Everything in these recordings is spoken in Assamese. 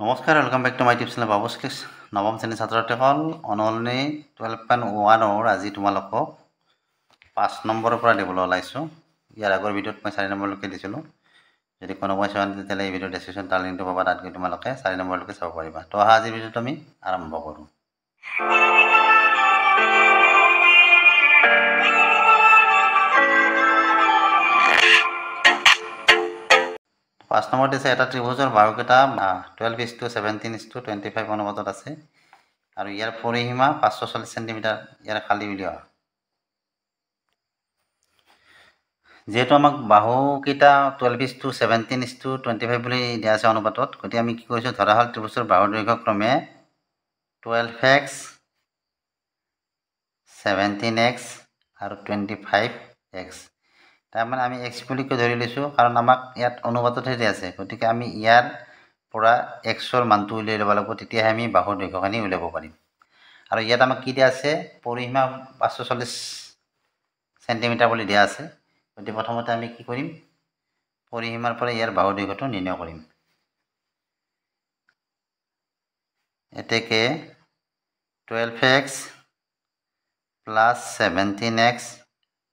নমস্কাৰ, welcome back to my tips channel Babu's Clicks. নৱম শ্ৰেণীৰ ছাত্ৰ-ছাত্ৰীসকল, অনুশীলনী 12.1 আজি তোমালোকক 5 নম্বৰৰ পৰা দিবলৈ ওলাইছোঁ। ইয়াৰ আগৰ ভিডিঅ'ত মই 4 নম্বৰলৈকে দিছিলোঁ। যদি কোনোবাই চোৱা নাই তেতিয়াহ'লে এই ভিডিঅ'ৰ ডেছক্ৰিপশ্যন তাৰ লিংকটো পাবা, তাত গৈ তোমালোকে 4 নম্বৰলৈকে চাব পাৰিবা। তো অহা আজিৰ ভিডিঅ'টো আমি আৰম্ভ কৰোঁ। পাঁচ নম্বৰত দিছে এটা ত্ৰিভুজৰ বাহুকেইটা 12:17:25 অনুপাতত আছে আৰু ইয়াৰ পৰিসীমা 540 সেন্টিমিটাৰ। ইয়াৰ খালী উলিওৱা। যেহেতু আমাক বাহুকেইটা 12:17:25 বুলি দিয়া আছে অনুপাতত, গতিকে আমি কি কৰিছোঁ, ধৰা হ'ল ত্ৰিভুজৰ বাহুৰ দৈৰ্ঘ্য ক্ৰমে 12x, 17x আৰু 25x। তাৰমানে আমি x বুলি ধৰি লৈছোঁ, কাৰণ আমাক ইয়াত অনুপাততহে দিয়া আছে। গতিকে আমি ইয়াৰ পৰা xৰ মানটো উলিয়াই ল'ব লাগিব, তেতিয়াহে আমি বাহুৰ দৈৰ্ঘ্যখিনি উলিয়াব পাৰিম। আৰু ইয়াত আমাক কি দিয়া আছে, পৰিসীমা 540 সেন্টিমিটাৰ বুলি দিয়া আছে। গতিকে প্ৰথমতে আমি কি কৰিম, পৰিসীমাৰ পৰা ইয়াৰ বাহুৰ দৈৰ্ঘ্যটো নিৰ্ণয় কৰিম। এতেকে 12x plus 17x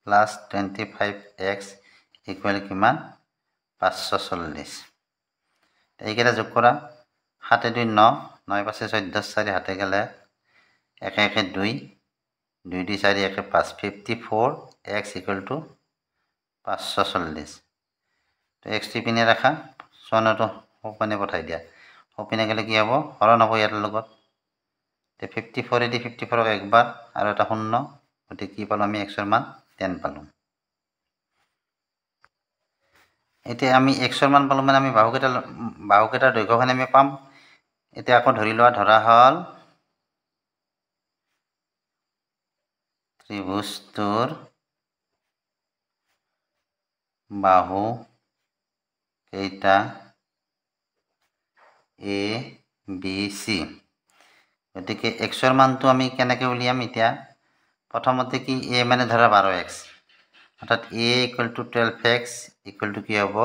plus 25x equal কিমান, 540। এইকেইটা যোগ কৰা, 7 2 9, 9 5 14, 4 হাতে গেলে 1 1 2, 2 2 4 1 5, 54x ইকুৱেল টু 540। তো এক্সটি পিনে ৰাখা, চনটো সোঁপিনে পঠাই দিয়া। সোঁপিনে গ'লে কি হ'ব, হৰণ হ'ব ইয়াৰ লগত। 54 দি 54ক একবাৰ আৰু এটা শূন্য, গতিকে কি পালোঁ আমি, এক্সৰ মান 10 পালোঁ। এতিয়া আমি এক্সৰ মান পালোঁ মানে আমি বাহুকেইটাৰ দৈৰ্ঘ্যখিনি আমি পাম। এতিয়া আকৌ ধৰি লোৱা, ধৰা হ'ল ত্ৰিভুজটোৰ বাহু কেইটা এ বি চি। গতিকে এক্সৰ মানটো আমি কেনেকৈ উলিয়াম, এতিয়া প্ৰথমতে কি, এ মানে ধৰা 12x, অৰ্থাৎ A equal to 12x equal to কি হ'ব,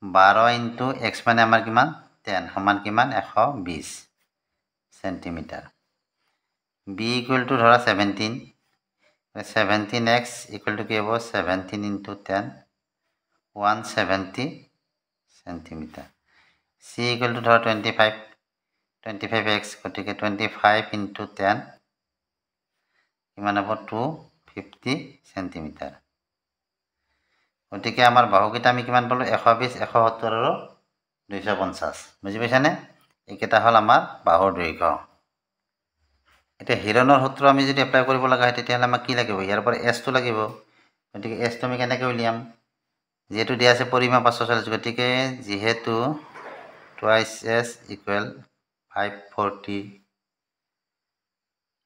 12 ইনটু x মানে আমাৰ কিমান, 10 সমান কিমান, 120 সেন্টিমিটাৰ। বি ইকুৱেল টু ধৰা 17, 17x ইকুৱেল টু কি হ'ব, 17 into 10, 170 centimetre. C equal to ধৰা 25x, গতিকে 25 ইনটু 10 কিমান হ'ব, 250 সেন্টিমিটাৰ। গতিকে আমাৰ বাহুকেইটা আমি কিমান পালোঁ, 120, 170 আৰু 250। বুজি পাইছানে? এইকেইটা হ'ল আমাৰ বাহুৰ দৈৰ্ঘ্য। এতিয়া হিৰণৰ সূত্ৰ আমি যদি এপ্লাই কৰিব লগা হয়, তেতিয়াহ'লে আমাক কি লাগিব, ইয়াৰ পৰা এছটো লাগিব। গতিকে এছটো আমি কেনেকৈ উলিয়াম, যিহেতু দিয়া আছে পৰিসীমা 540, গতিকে যিহেতু টুৱাইছ এছ ইকুৱেল 540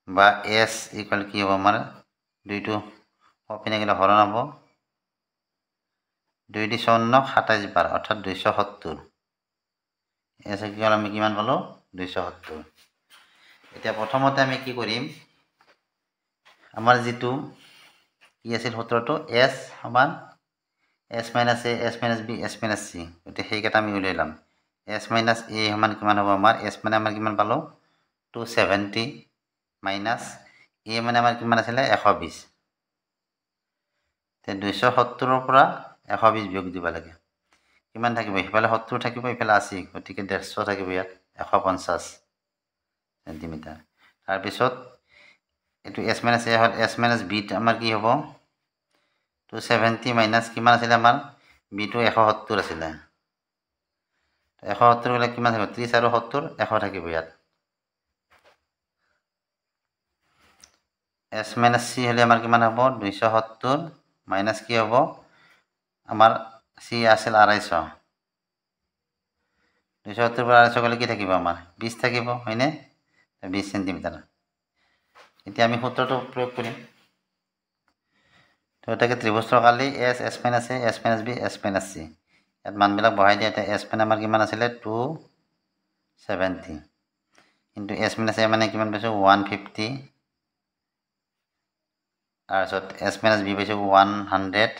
বা এছ ইকুৱেল কি হ'ব, আমাৰ 2টো সপিনে গ'লে হৰণ হ'ব, 2 দি 54 27 বাৰ, অৰ্থাৎ 270। এছ ইকুৱেল আমি কিমান পালোঁ, 270। এতিয়া প্ৰথমতে আমি কি কৰিম, আমাৰ যিটো কি আছিল সূত্ৰটো, এছ সমান S minus A, S minus B, S minus C. গতিকে সেইকেইটা আমি উলিয়াই ল'ম। এছ মাইনাছ এ সমান কিমান হ'ব, আমাৰ এছ মানে আমাৰ কিমান পালোঁ, 270 মাইনাছ এ মানে আমাৰ কিমান আছিলে, 120। 270ৰ পৰা 120 বিয়োগ দিব লাগে, কিমান থাকিব, সিফালে 70 থাকিব, ইফালে 80, গতিকে 150 থাকিব, ইয়াত 150 সেন্টিমিটাৰ। তাৰপিছত এইটো এছ মাইনাছ এ হ'ল, এছ মাইনাছ বিত আমাৰ কি হ'ব, 270 মাইনাছ কিমান আছিলে আমাৰ, বিটো 170 আছিলে, 170 গ'লে কিমান থাকিব, 30 আৰু 70, 100 থাকিব ইয়াত। এছ মাইনাছ চি হ'লে আমাৰ কিমান হ'ব, 270 মাইনাছ কি হ'ব, আমাৰ চি আছিল 250, 270 পৰা 250 গ'লে কি থাকিব, আমাৰ 20 থাকিব, হয়নে, 20 সেন্টিমিটাৰ। এতিয়া আমি সূত্ৰটো প্ৰয়োগ কৰিম। তো এটাকে ত্ৰিভুজৰ কালি S, S minus A, S minus B, S minus C, ইয়াত মানবিলাক বহাই দিয়া। এতিয়া এছ মানে আমাৰ কিমান আছিলে, 270 কিন্তু এছ মাইনাছ এ মানে কিমান পাইছোঁ, 150, তাৰপিছত এছ মাইনাছ বি পাইছোঁ 100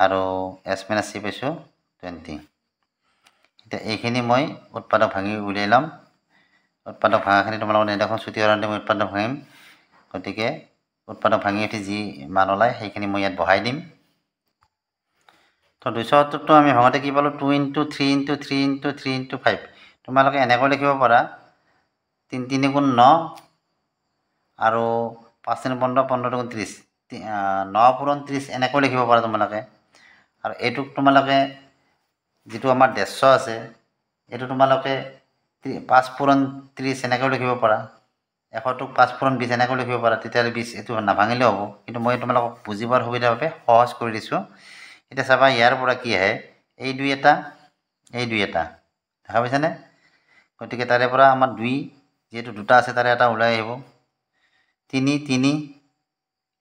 আৰু এছ মাইনাছ চি পাইছোঁ 20। এতিয়া এইখিনি মই উৎপাদক ভাঙি উলিয়াই ল'ম উৎপাদক ভাঙাখিনি তোমালোকৰ নেদেখোঁ ছুটি কৰাওঁতে মই উৎপাদক ভাঙিম গতিকে উৎপাদক ভাঙি উঠি যি মান ওলায় সেইখিনি মই ইয়াত বহাই দিম তো 270টো আমি ভাঙোতে কি পালোঁ 2 × 3 × 3 × 3 × 5 তোমালোকে এনেকৈ লিখিব পাৰা 3 3 × 9 আৰু 5 3 15 15 × 30 9 পূৰণ 30 এনেকৈ লিখিব পাৰা তোমালোকে আৰু এইটোক তোমালোকে যিটো আমাৰ 150 আছে এইটো তোমালোকে 5 পূৰণ 30 এনেকৈ লিখিব পাৰা 100টোক 5 পূৰণ 20 এনেকৈ লিখিব পাৰা তেতিয়াহ'লে 20 এইটো নাভাঙিলেও হ'ব কিন্তু মই তোমালোকক বুজিবৰ সুবিধাৰ বাবে সহজ কৰি দিছোঁ এতিয়া চাবা ইয়াৰ পৰা কি আহে এই 2 এটা এই 2 এটা দেখা পাইছানে গতিকে তাৰে পৰা আমাৰ 2 যেহেতু দুটা আছে তাৰে এটা ওলাই আহিব 3 3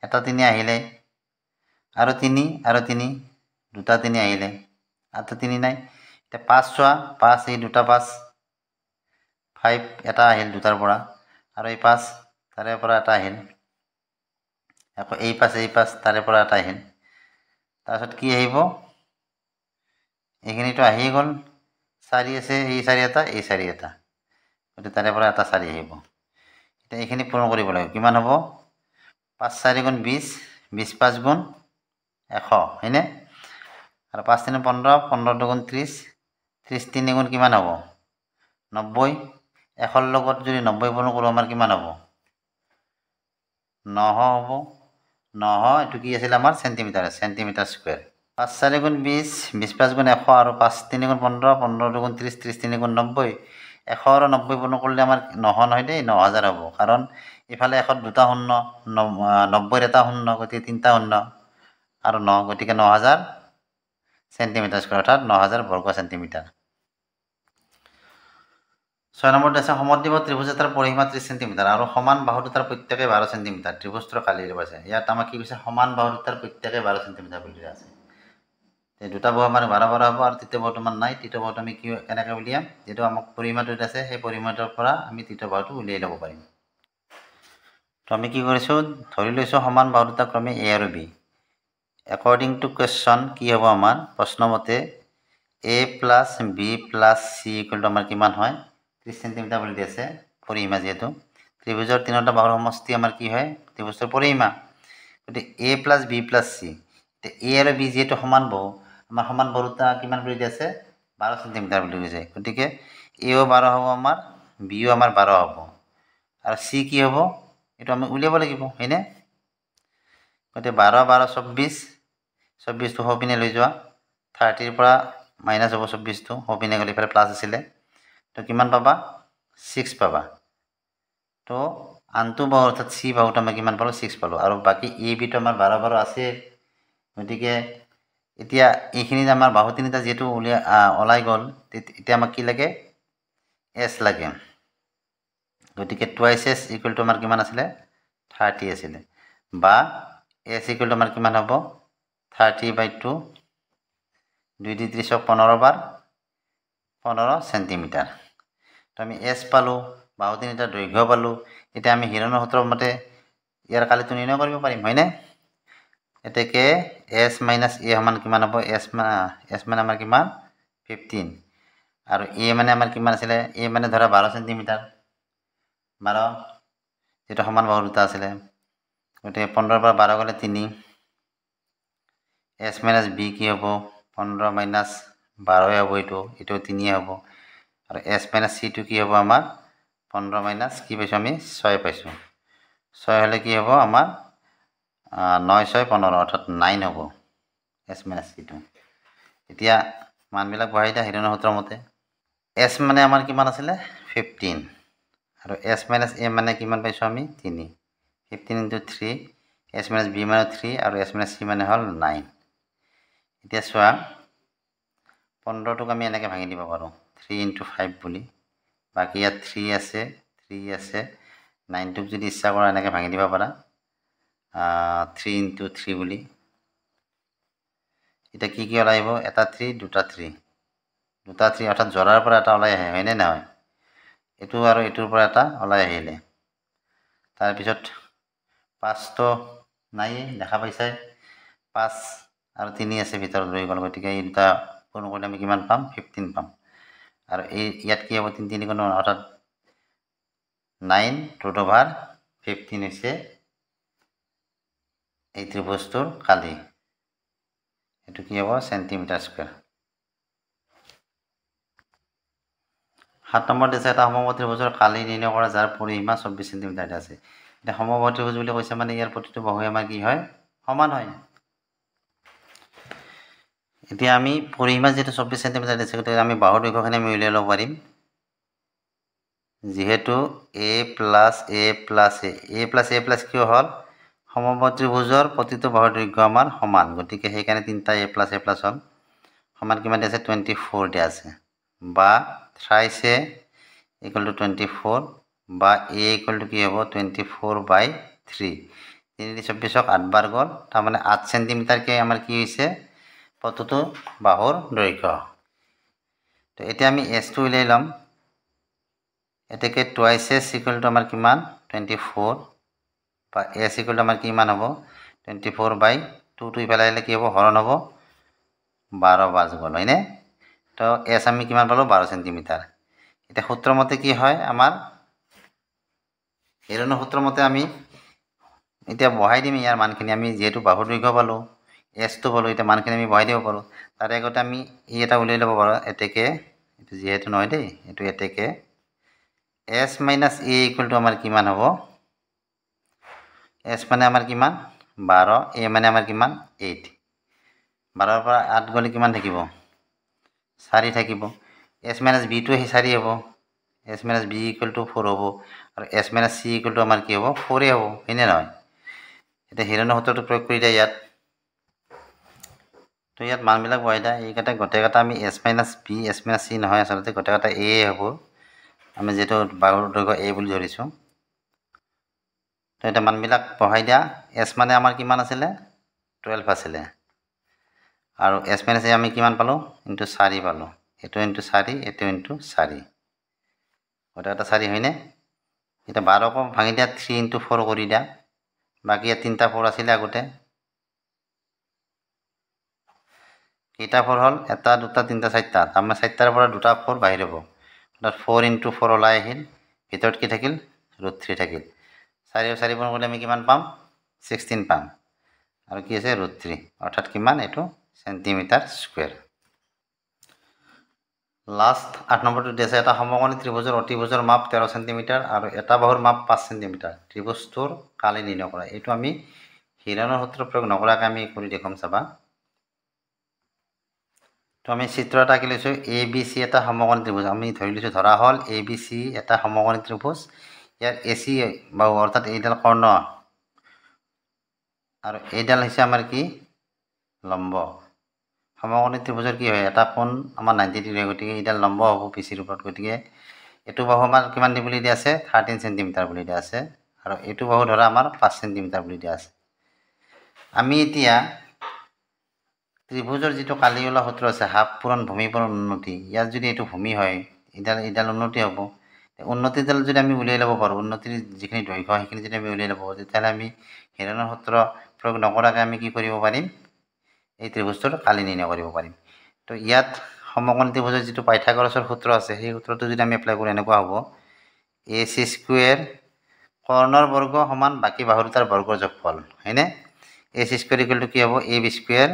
এটা 3 আহিলে আৰু 3 আৰু 3 দুটা 3 আহিলে আৰু 3 নাই এতিয়া 5 চোৱা 5 এই দুটা 5 5 এটা আহিল দুটাৰ পৰা আৰু এই 5 তাৰে পৰা এটা আহিল আকৌ এই 5 তাৰে পৰা এটা আহিল তাৰপিছত কি আহিব এইখিনিতো আহি গ'ল 4 আছে এই 4 এটা এই 4 এটা গতিকে তাৰে পৰা এটা 4 আহিব এতিয়া এইখিনি পূৰণ কৰিব লাগিব কিমান হ'ব 5 4 × 20 20 5 × 100 হয়নে আৰু 5 3 15 15 2 × 30 30 3 গুণ কিমান হ'ব 90 100 লগত যদি 90 পূৰণ কৰোঁ আমাৰ কিমান হ'ব 900 হ'ব 900 এইটো কি আছিল আমাৰ চেণ্টিমিটাৰ স্কুৱেৰ 5 4 × 20 20 5 × 100 আৰু 5 3 × 15 15 2 × 30 30 3 × 90 100 আৰু 90 পূৰণ কৰিলে আমাৰ 900 নহয় দেই 9000 হ'ব কাৰণ ইফালে 100 দুটা শূন্য 90 এটা শূন্য গতিকে তিনিটা শূন্য আৰু 9 গতিকে 9000 চেণ্টিমিটাৰ স্কুৱেৰ অৰ্থাৎ 9000 বৰ্গ চেণ্টিমিটাৰ 6 নম্বৰটো আছে সমদ্বিবাহু ত্ৰিভুজ এটাৰ পৰিসীমা 30 চেণ্টিমিটাৰ আৰু সমান বাহু দুটাৰ প্ৰত্যেকে 12 চেণ্টিমিটাৰ ত্ৰিভুজটোৰ কালিৰ আছে ইয়াত আমাক কি কৈছে সমান বাহু দুটাৰ প্ৰত্যেকে 12 চেণ্টিমিটাৰ বুলি আছে এই দুটা বাহু আমাৰ 12 12 হ'ব আৰু তৃতীয় বাহুটো আমাৰ নাই তৃতীয় বাহুটো আমি কি কেনেকৈ উলিয়াম যেটো আমাক পৰিসীমাটো আছে সেই পৰিসীমাটোৰ পৰা আমি তৃতীয় বাহুটো উলিয়াই ল'ব পাৰিম তো আমি কি কৰিছোঁ ধৰি লৈছোঁ সমান বাহু দুটা ক্ৰমে A আৰু B একৰ্ডিং টু কুৱেশ্যন কি হ'ব আমাৰ প্ৰশ্নমতে A + B + C = আমাৰ কিমান হয় 30 চেণ্টিমিটাৰ বুলি দিছে পৰিসীমা যেহেতু ত্ৰিভুজৰ তিনিটা বাহুৰ সমষ্টি আমাৰ কি হয় ত্ৰিভুজৰ পৰিসীমা গতিকে A + B + C A আৰু B যেহেতু সমান বাহু আমাৰ সমান বাহু দুটা কিমান বুলি দিছে 12 চেণ্টিমিটাৰ বুলি কৈছে গতিকে A ও 12 হ'ব আমাৰ B ও আমাৰ 12 হ'ব আৰু C কি হ'ব এইটো আমি উলিয়াব লাগিব হয়নে গতিকে 12 12 24 24টো হপিনে লৈ যোৱা 30 ৰ পৰা মাইনাছ হ'ব 24টো হপিনে গ'লে ইফালে প্লাছ আছিলে তো কিমান পাবা 6 পাবা তো আনটো বাহু অৰ্থাৎ C বাহুটো আমি কিমান পালোঁ 6 পালোঁ আৰু বাকী A B টো আমাৰ 12 12 আছে গতিকে এতিয়া এইখিনিত আমাৰ বাহু তিনিটা যেহেতু ওলাই গ'ল এতিয়া আমাক কি লাগে S লাগে গতিকে 2S = আমাৰ কিমান আছিলে 30 আছিলে বা S = আমাৰ কিমান হ'ব 30/2 2 দি 30 15 বাৰ 15 চেণ্টিমিটাৰ তো আমি S পালোঁ বাহু তিনিটা দৈৰ্ঘ্য পালোঁ এতিয়া আমি হিৰণৰ সূত্ৰৰ মতে ইয়াৰ কালিটো নিৰ্ণয় কৰিব পাৰিম হয়নে এতেকে S - A সমান কিমান হ'ব S মানে আমাৰ কিমান 15 আৰু A মানে আমাৰ কিমান আছিলে A মানে ধৰা 12 চেণ্টিমিটাৰ 12 যেটা সমান বাহু দুটা আছিলে গতিকে 15 পৰা 12 গ'লে 3 S - B কি হ'ব 15 - 12 হ'ব এইটো 3 হ'ব আৰু S - C টো কি হ'ব আমাৰ 15 - কি পাইছোঁ আমি 6 পাইছোঁ 6 হ'লে কি হ'ব আমাৰ 9 6 15 অৰ্থাৎ 9 হ'ব S - C টো এতিয়া মানবিলাক বহাই দিয়া হিৰণৰ সূত্ৰৰ মতে S মানে আমাৰ কিমান আছিলে 15 আৰু S - A মানে কিমান পাইছোঁ আমি 3 15 × 3 S - B মানে 3 আৰু S - C মানে হ'ল 9 এতিয়া চোৱা 15টোক আমি এনেকৈ ভাঙি দিব পাৰোঁ 3 × 5 বুলি বাকী ইয়াত 3 আছে 9টোক যদি ইচ্ছা কৰা এনেকৈ ভাঙি দিব পাৰা 3 × 3 বুলি এতিয়া কি কি ওলাই আহিব এটা 3 দুটা 3 অৰ্থাৎ জৰাৰ পৰা এটা ওলাই আহে হয়নে নহয় এইটো আৰু এইটোৰ পৰা এটা ওলাই আহিলে তাৰপিছত 5টো নাই দেখা পাইছে 5 আৰু 3 আছে ভিতৰত ৰৈ গ'ল গতিকে এই দুটা পূৰণ কৰিলে আমি কিমান পাম 15 পাম আৰু এই ইয়াত কি হ'ব 3 3 গুণ অৰ্থাৎ 9 √15 হৈছে এই ত্ৰিভুজটোৰ কালি এটো কি হ'ব সেন্টিমিটাৰ স্কয়াৰ 7 নম্বৰ দিছে এটা সমবাহু ত্ৰিভুজৰ কালি নিৰ্ণয় কৰা যাৰ পৰিসীমা 24 সেন্টিমিটাৰ আছে এটা সমবাহু ত্ৰিভুজ বুলি কৈছে মানে ইয়াৰ প্ৰতিটো বাহুৱে আমাৰ কি হয় সমান হয় এতিয়া আমি পৰিসীমা যেটো 24 সেন্টিমিটাৰ দিছে গতে আমি বাহুৰ দৈৰ্ঘ্যখিনি আমি উলিয়াই ল'ব পাৰিম যেহেতু a plus কি হল সমবাহু ত্ৰিভুজৰ প্ৰতিটো বাহুৰ দৈৰ্ঘ্য আমাৰ সমান গতিকে সেই কাৰণে তিনটা a plus হল সমান কিমান আছে 24 দিয়া আছে বা thrice a equal to 24 বা a equal to কি হ'ব 24/3 324ক 8 বাৰ গল তাৰ মানে 8 সেন্টিমিটাৰ কে আমাৰ কি হৈছে প্ৰতিটো বাহুৰ দৈৰ্ঘ্য তো এতিয়া আমি s টো উলিয়াই লম এতেকে twice s equal to আমাৰ কিমান 24 বা s equal to আমাৰ কিমান হ'ব 24/2 টো ইফালে আহিলে কি হ'ব হৰণ হ'ব 12 বাজ গল হয়নে তো s আমি কিমান পালো 12 সেন্টিমিটাৰ এটা সূত্ৰ মতে কি হয় আমাৰ এৰণৰ সূত্ৰ মতে আমি এতিয়া বহাই দিম ইয়াৰ মানখিনি আমি যেহেতু বাহুৰ দৈৰ্ঘ্য পালো s টো পালো এটা মানখিনি আমি বহাই দিব পাৰো তাৰ আগতে আমি ই এটা উলিয়াই ল'ব পাৰো এতেকে এটো যেহেতু নহয় দেই এটো এতেকে s minus a equal to আমাৰ কিমান হ'ব s মানে আমাৰ কিমান 12 a মানে আমাৰ কিমান 8 12 পৰা 8 গলে কিমান থাকিব 4 থাকিব s minus b টো 4 হ'ব s minus b equal to 4 হ'ব আৰু s minus c equal to আমাৰ কি হ'ব 4 হ'ব হয়নে নহয় এটা হিৰণৰ সূত্ৰটো প্ৰয়োগ কৰি দিয়া ইয়াত তো ইয়াত মানবিলাক বহাই দিয়া এইকেইটা গোটেইকেইটা আমি s minus b s minus c নহয় আচলতে গোটেইকেইটা a হ'ব আমি যেটো বাহুৰ দৈৰ্ঘ্য a বুলি ধৰিছো তো এটা মানবিলাক বহাই দিয়া s মানে আমাৰ কিমান আছিল 12 আছিল আৰু s minus a আমি কিমান পালো ইনটু 4 পালো এটো ইনটু 4 এটো ইনটু 4 গোটেইটা 4 হয়নে এটা 12 ক ভাঙি দিয়া 3 ইনটু 4 কৰি দিয়া বাকি তিনটা 4 আছিল আগতে কেইটা 4 হল এটা দুটা তিনটা চারটা আমরা চাৰটাৰ পৰা দুটা 4 বাহিৰ হ'ব অৰ্থাৎ 4 ইনটু 4 ওলাই আহিল ভিতৰত কি থাকিল √3 থাকিল 4 আৰু 4 গুণ কৰিলে আমি কিমান পাম 16 পাম আৰু কি আছে √3 অৰ্থাৎ কিমান এটো সেন্টিমিটাৰ স্কয়াৰ লাস্ট 8 নম্বৰটো দিছে এটা সমকোণী ত্ৰিভুজৰ অতিভুজৰ মাপ 13 সেন্টিমিটাৰ আৰু এটা বাহুৰ মাপ 5 সেন্টিমিটাৰ ত্ৰিভুজটোৰ কালি নিৰ্ণয় কৰা এটো আমি হিৰণৰ সূত্ৰ প্ৰয়োগ নকৰাকৈ আমি কৰি দেখুৱাম চাবা তো আমি চিত্ৰ এটা আঁকি লৈছো ABC এটা সমকোণী ত্ৰিভুজ আমি ধৰি লৈছো ধৰা হল ABC এটা সমকোণী ত্ৰিভুজ ইয়াৰ AC বাহু অৰ্থাৎ এইডাল কৰ্ণ আৰু এইডাল হৈছে আমাৰ কি লম্ব সমকোণী ত্ৰিভুজৰ কি হয় এটা কোণ আমাৰ 90 ডিগ্ৰী গতিকে এইডাল লম্ব হ'ব BCৰ ওপৰত গতিকে এটো বাহু আমাৰ কিমান দি বুলি দিয়া আছে 13 সেন্টিমিটাৰ বুলি দিয়া আছে আৰু এটো বাহু ধৰা আমাৰ 5 সেন্টিমিটাৰ বুলি দিয়া আছে আমি এতিয়া ত্ৰিভুজৰ যেটো কালি ওলা সূত্ৰ আছে হাফ পূৰণ ভূমি পূৰণ উন্নতি ইয়াত যদি এটো ভূমি হয় ইডাল উন্নতি হ'ব উন্নতিডাল যদি আমি উলিয়াই ল'ব পাৰো উন্নতিৰ যিখিনি দৈৰ্ঘ্য সেইখিনি যদি আমি উলিয়াই ল'ব পাৰো তেতিয়াহলে আমি হিৰণৰ সূত্ৰ প্ৰয়োগ নকৰাকৈ আমি কি কৰিব পাৰিম এই ত্ৰিভুজটোৰ কালি নিৰ্ণয় কৰিব পাৰিম তো ইয়াত সমকোণী ত্ৰিভুজৰ যেটো পাইথাগোৰাছৰ সূত্ৰ আছে সেই সূত্ৰটো যদি আমি এপ্লাই কৰো এনেকুৱা হ'ব ac স্কয়াৰ কৰ্ণৰ বৰ্গ সমান বাকি বাহু দুটাৰ বৰ্গৰ যোগফল হয়নে ac স্কয়াৰ ইকুৱেল টু কি হ'ব ab square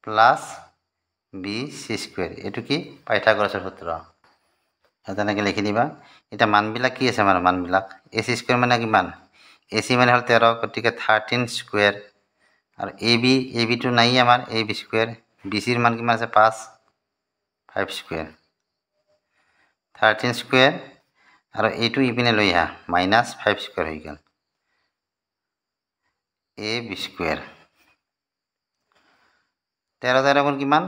plus bc square এটো কি পাইথাগোৰাসৰ সূত্ৰ এটানেকে লিখি দিবা এটা মানবিলাক কি আছে আমাৰ মানবিলাক ac স্কয়াৰ মানে কিমান ac মানে হল 13 গতিকে 13 স্কয়াৰ আৰু ab টো নাই আমাৰ ab স্কয়াৰ bc ৰ মান কিমান আছে 5 স্কয়াৰ 13 স্কয়াৰ আৰু এইটো ইপিনে লৈ আহা -5 স্কয়ার হৈ গল ab স্কয়ার 13 গুণ কিমান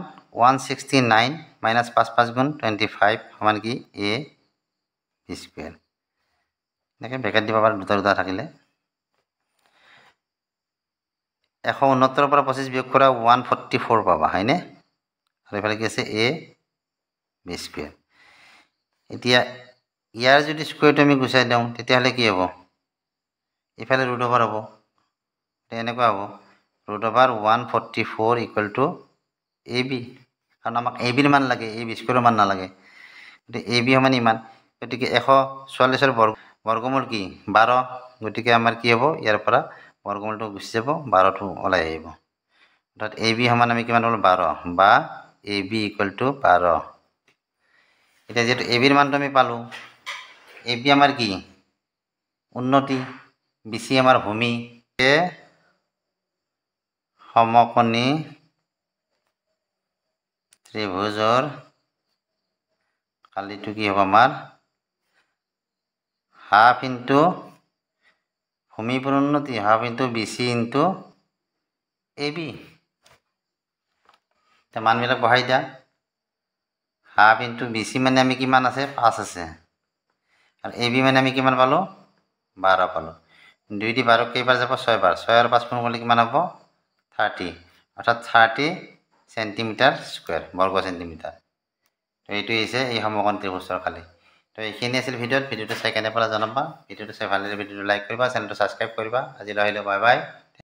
169 -5 5 গুণ 25 সমান কি a স্কয়ার নেকে ব্ৰেকেট দিব পাৰ দুটা থাকিলে 169 পৰা 25 বিয়োগ কৰা 144 পাবা হয়নে আৰু এফালে কি আছে a b স্কয়াৰ এতিয়া ইয়াৰ যদি স্কয়াৰটো আমি গুচাই দিও তেতিয়া হলে কি হ'ব ইফালে ৰুট ওভাৰ হ'ব এনেকুৱা হ'ব √144 = ab কাৰণ আমাক এ বিৰ মান লাগে, এ বি স্কুৱেৰৰ মান নালাগে। গতিকে এ বি সমান ইমান, গতিকে 144ৰ বৰ্গমূল কি 12, গতিকে আমাৰ কি হ'ব ইয়াৰ পৰা বৰ্গমূলটো গুচি যাব, 12টো ওলাই আহিব। অৰ্থাৎ এ বি সমান আমি কিমান পালোঁ 12, বা এ বি ইকুৱেল টু 12। এতিয়া যিহেতু এ বিৰ মানটো আমি পালোঁ, এ বি আমাৰ কি উন্নতি, বি চি আমাৰ ভূমি, সমকোণী ত্ৰিভুজৰ কালিটো কি হ'ব আমাৰ হাফ ইনটু ভূমিৰ উন্নতি, half into B C into A B. এতিয়া মানবিলাক বহাই দিয়া, হাফ ইনটু বি চি মানে আমি কিমান আছে 5 আছে, আৰু এ বি মানে আমি কিমান পালোঁ 12 পালোঁ। 2 দি 12 কেইবাৰ যাব 6 বাৰ, 6 আৰু 5 গুণ কৰিলে কিমান হ'ব 30, অৰ্থাৎ 30 চেণ্টিমিটাৰ স্কুৱেৰ, বৰ্গ চেণ্টিমিটাৰ। তো এইটোৱে হৈছে এই সমকোণ ত্ৰিভুজৰ কালি। তো এইখিনি আছিল ভিডিঅ'টো চাই কেনে পৰা জনাবা। ভিডিঅ'টো চাই ভাল লাগিলে ভিডিঅ'টো লাইক কৰিবা, চেনেলটো ছাবস্ক্ৰাইব কৰিবা। আজিলৈ আহিলোঁ, বাই বাই।